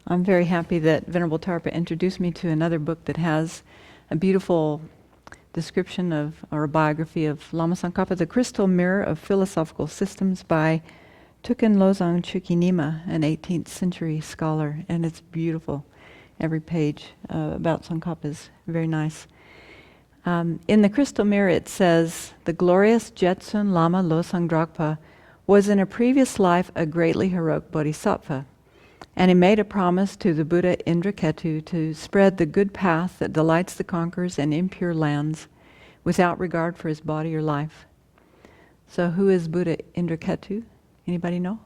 I'm very happy that Venerable Tarpa introduced me to another book that has a beautiful description of, or a biography of Lama Tsongkhapa, The Crystal Mirror of Philosophical Systems by Tuken Losang Chukinima, an 18th century scholar, and it's beautiful. Every page about Tsongkhapa is very nice. In The Crystal Mirror it says, the glorious Jetsun Lama Losang Drakpa was in a previous life a greatly heroic bodhisattva, and he made a promise to the Buddha Indraketu to spread the good path that delights the conquerors in impure lands without regard for his body or life. So who is Buddha Indraketu? Anybody know?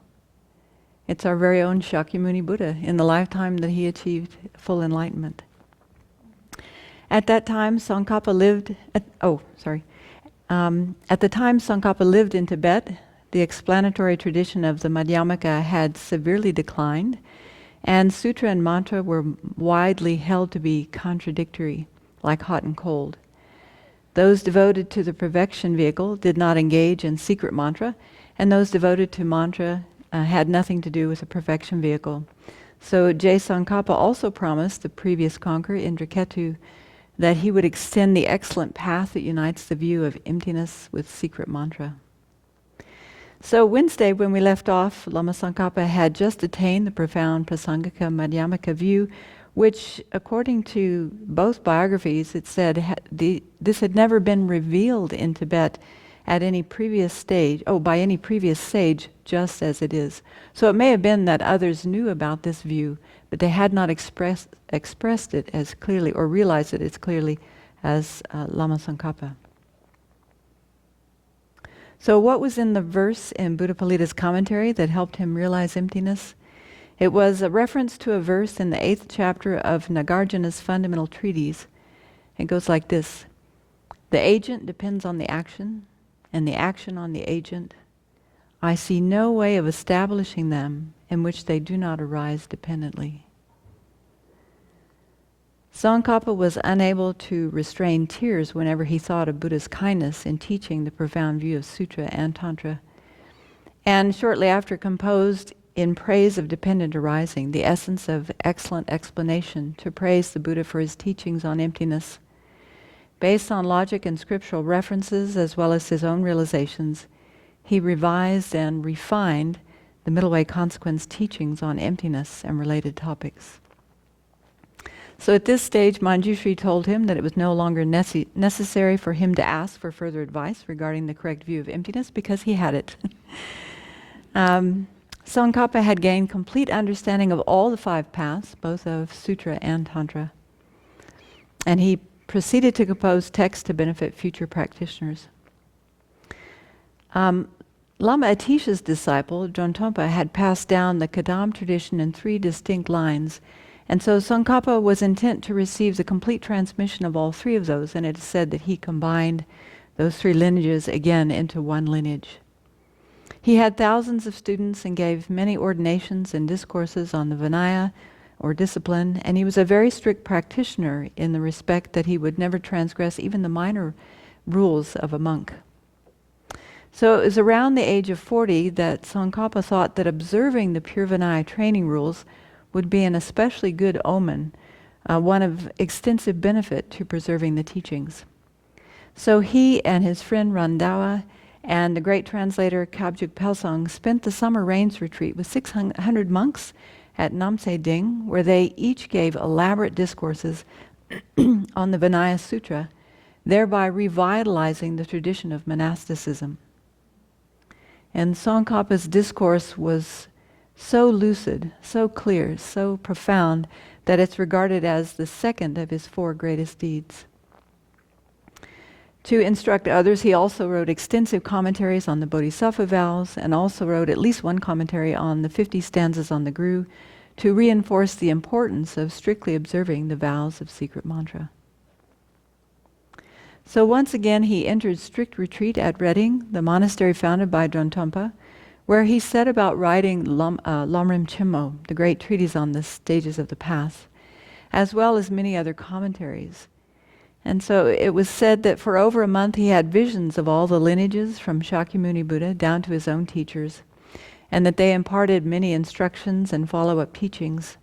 It's our very own Shakyamuni Buddha in the lifetime that he achieved full enlightenment. At that time, Tsongkhapa lived at the time Tsongkhapa lived in Tibet, the explanatory tradition of the Madhyamaka had severely declined, and sutra and mantra were widely held to be contradictory, like hot and cold. Those devoted to the perfection vehicle did not engage in secret mantra, and those devoted to mantra had nothing to do with the perfection vehicle. So J. Tsongkhapa also promised the previous conqueror, Indraketu, that he would extend the excellent path that unites the view of emptiness with secret mantra. So Wednesday, when we left off, Lama Tsongkhapa had just attained the profound Prasangika Madhyamaka view, which, according to both biographies, it said this had never been revealed in Tibet at any previous stage, by any previous sage, just as it is. So it may have been that others knew about this view, but they had not expressed it as clearly or realized it as clearly as Lama Tsongkhapa. So what was in the verse in Buddha Palita's commentary that helped him realize emptiness? It was a reference to a verse in the 8th chapter of Nagarjuna's fundamental treatise. It goes like this: the agent depends on the action, and the action on the agent. I see no way of establishing them in which they do not arise dependently. Tsongkhapa was unable to restrain tears whenever he thought of Buddha's kindness in teaching the profound view of Sutra and Tantra. And shortly after composed in praise of dependent arising, the essence of excellent explanation to praise the Buddha for his teachings on emptiness. Based on logic and scriptural references as well as his own realizations, he revised and refined the Middle Way Consequence teachings on emptiness and related topics. So at this stage, Manjushri told him that it was no longer necessary for him to ask for further advice regarding the correct view of emptiness because he had it. Tsongkhapa had gained complete understanding of all the 5 paths, both of Sutra and Tantra. And he proceeded to compose texts to benefit future practitioners. Lama Atisha's disciple, Drontompa, had passed down the Kadam tradition in 3 distinct lines, and so Tsongkhapa was intent to receive the complete transmission of all 3 of those, and it is said that he combined those 3 lineages again into one lineage. He had thousands of students and gave many ordinations and discourses on the Vinaya, or discipline, and he was a very strict practitioner in the respect that he would never transgress even the minor rules of a monk. So it was around the age of 40 that Tsongkhapa thought that observing the pure Vinaya training rules would be an especially good omen, one of extensive benefit to preserving the teachings. So he and his friend Randawa and the great translator Kabjuk Pelsong spent the summer rains retreat with 600 monks at Namse Ding, where they each gave elaborate discourses on the Vinaya Sutra, thereby revitalizing the tradition of monasticism. And Tsongkhapa's discourse was so lucid, so clear, so profound, that it's regarded as the second of his 4 greatest deeds. To instruct others, he also wrote extensive commentaries on the Bodhisattva vows, and also wrote at least 1 commentary on the 50 stanzas on the Guru to reinforce the importance of strictly observing the vows of secret mantra. So once again he entered strict retreat at Redding, the monastery founded by Drontompa, where he set about writing Lamrim Chimmo, the great treatise on the stages of the path, as well as many other commentaries. And so it was said that for over a month he had visions of all the lineages from Shakyamuni Buddha down to his own teachers, and that they imparted many instructions and follow-up teachings.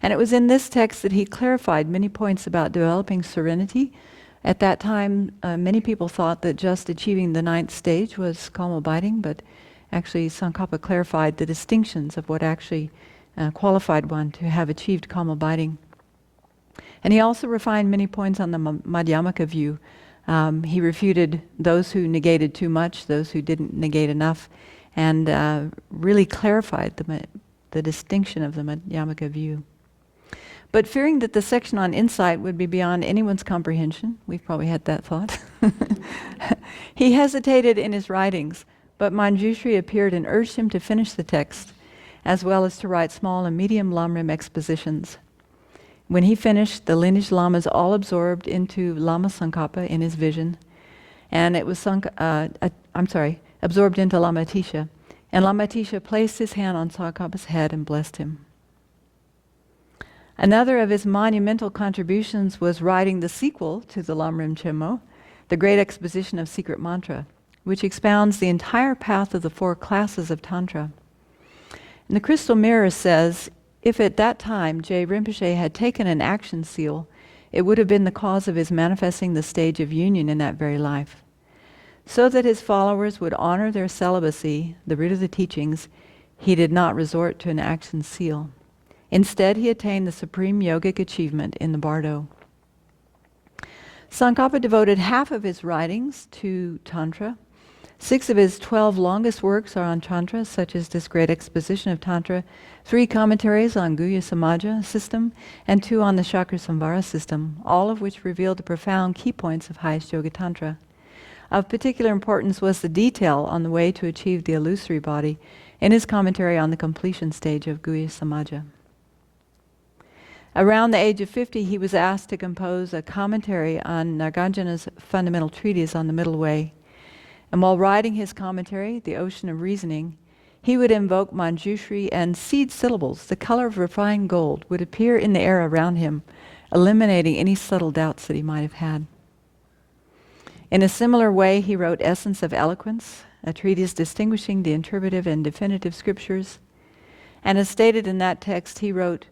And it was in this text that he clarified many points about developing serenity. At that time, many people thought that just achieving the 9th stage was calm abiding, but actually Tsongkhapa clarified the distinctions of what actually qualified one to have achieved calm abiding. And he also refined many points on the Madhyamaka view. He refuted those who negated too much, those who didn't negate enough, and really clarified the distinction of the Madhyamaka view. But fearing that the section on insight would be beyond anyone's comprehension, we've probably had that thought, he hesitated in his writings, but Manjushri appeared and urged him to finish the text, as well as to write small and medium Lamrim expositions. When he finished, the lineage lamas all absorbed into Lama Tsongkhapa in his vision, and it was absorbed into Lama Atisha, and Lama Atisha placed his hand on Tsongkhapa's head and blessed him. Another of his monumental contributions was writing the sequel to the Lamrim Chenmo, the Great Exposition of Secret Mantra, which expounds the entire path of the 4 classes of Tantra. And the Crystal Mirror says, if at that time Je Rinpoche had taken an action seal, it would have been the cause of his manifesting the stage of union in that very life. So that his followers would honor their celibacy, the root of the teachings, he did not resort to an action seal. Instead, he attained the supreme yogic achievement in the bardo. Tsongkhapa devoted half of his writings to Tantra. 6 of his 12 longest works are on Tantra, such as this Great Exposition of Tantra, 3 commentaries on Guhya Samaja system, and 2 on the Chakra Samvara system, all of which reveal the profound key points of highest Yoga Tantra. Of particular importance was the detail on the way to achieve the illusory body in his commentary on the completion stage of Guhya Samaja. Around the age of 50, he was asked to compose a commentary on Nagarjuna's fundamental treatise on the Middle Way. And while writing his commentary, The Ocean of Reasoning, he would invoke Manjushri, and seed syllables, the color of refined gold, would appear in the air around him, eliminating any subtle doubts that he might have had. In a similar way, he wrote Essence of Eloquence, a treatise distinguishing the interpretive and definitive scriptures. And as stated in that text, he wrote,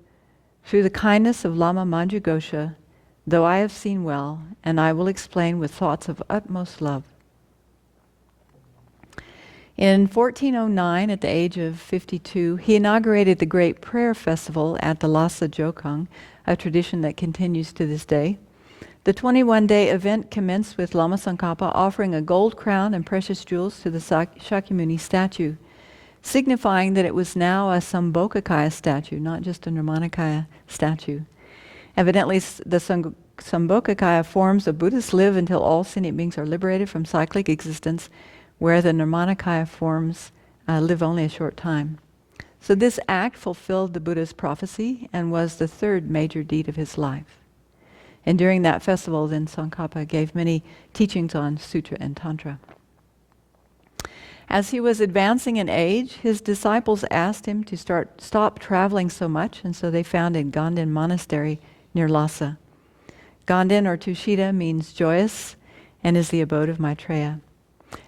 through the kindness of Lama Manjughosha, though I have seen well, and I will explain with thoughts of utmost love. In 1409, at the age of 52, he inaugurated the Great Prayer Festival at the Lhasa Jokang, a tradition that continues to this day. The 21-day event commenced with Lama Tsongkhapa offering a gold crown and precious jewels to the Shakyamuni statue, signifying that it was now a Sambhogakaya statue, not just a Nirmanakaya statue. Evidently, the Sambhogakaya forms of Buddhists live until all sentient beings are liberated from cyclic existence, where the Nirmanakaya forms live only a short time. So this act fulfilled the Buddha's prophecy and was the 3rd major deed of his life. And during that festival, then Tsongkhapa gave many teachings on Sutra and Tantra. As he was advancing in age, his disciples asked him to stop traveling so much, and so they founded Ganden Monastery near Lhasa. Ganden, or Tushita, means joyous and is the abode of Maitreya.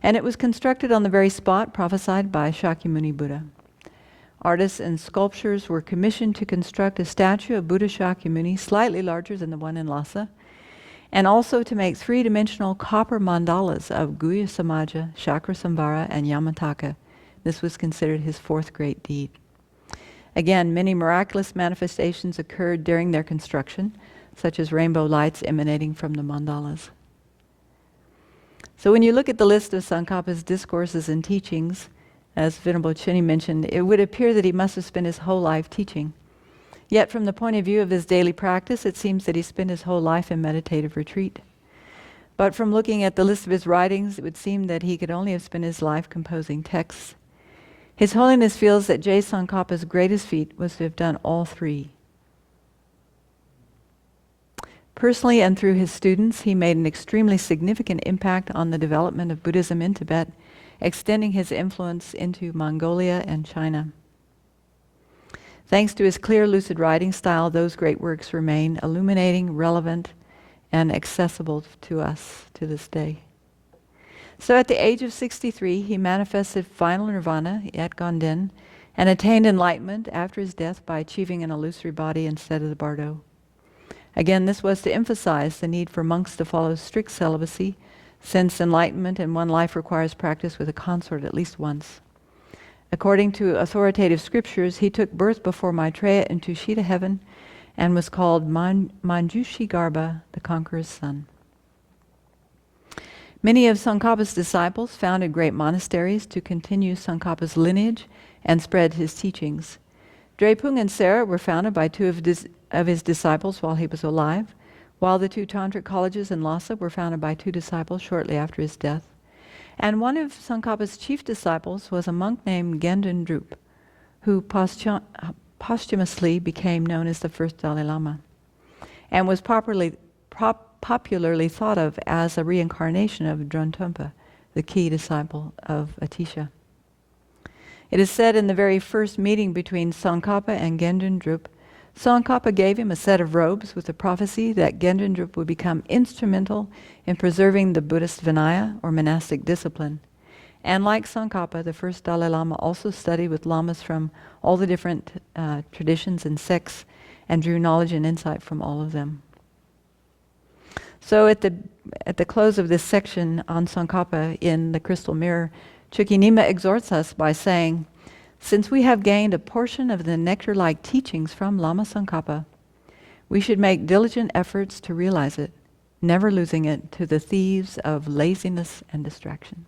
And it was constructed on the very spot prophesied by Shakyamuni Buddha. Artists and sculptors were commissioned to construct a statue of Buddha Shakyamuni slightly larger than the one in Lhasa, and also to make 3-dimensional copper mandalas of Guhya Samaja, Chakra Samvara, and Yamataka. This was considered his 4th great deed. Again, many miraculous manifestations occurred during their construction, such as rainbow lights emanating from the mandalas. So when you look at the list of Tsongkhapa's discourses and teachings, as Venerable Chinni mentioned, it would appear that he must have spent his whole life teaching. Yet from the point of view of his daily practice, it seems that he spent his whole life in meditative retreat. But from looking at the list of his writings, it would seem that he could only have spent his life composing texts. His Holiness feels that Je Tsongkhapa's greatest feat was to have done all 3. Personally and through his students, he made an extremely significant impact on the development of Buddhism in Tibet, extending his influence into Mongolia and China. Thanks to his clear, lucid writing style, those great works remain illuminating, relevant, and accessible to us to this day. So at the age of 63, he manifested final nirvana at Ganden, and attained enlightenment after his death by achieving an illusory body instead of the bardo. Again, this was to emphasize the need for monks to follow strict celibacy, since enlightenment in one life requires practice with a consort at least once. According to authoritative scriptures, he took birth before Maitreya in Tushita heaven and was called Manjushri Garbha, the conqueror's son. Many of Tsongkhapa's disciples founded great monasteries to continue Tsongkhapa's lineage and spread his teachings. Drepung and Sera were founded by two of his disciples while he was alive, while the two tantric colleges in Lhasa were founded by two disciples shortly after his death. And one of Tsongkhapa's chief disciples was a monk named Gendun Drup, who posthumously became known as the first Dalai Lama, and was popularly thought of as a reincarnation of Dromtonpa, the key disciple of Atisha. It is said in the very first meeting between Tsongkhapa and Gendun Drup, Tsongkhapa gave him a set of robes with the prophecy that Gendun Drup would become instrumental in preserving the Buddhist Vinaya, or monastic discipline. And like Tsongkhapa, the first Dalai Lama also studied with lamas from all the different traditions and sects and drew knowledge and insight from all of them. So at the close of this section on Tsongkhapa in the Crystal Mirror, Chukyi Nyima exhorts us by saying, since we have gained a portion of the nectar-like teachings from Lama Tsongkhapa, we should make diligent efforts to realize it, never losing it to the thieves of laziness and distraction.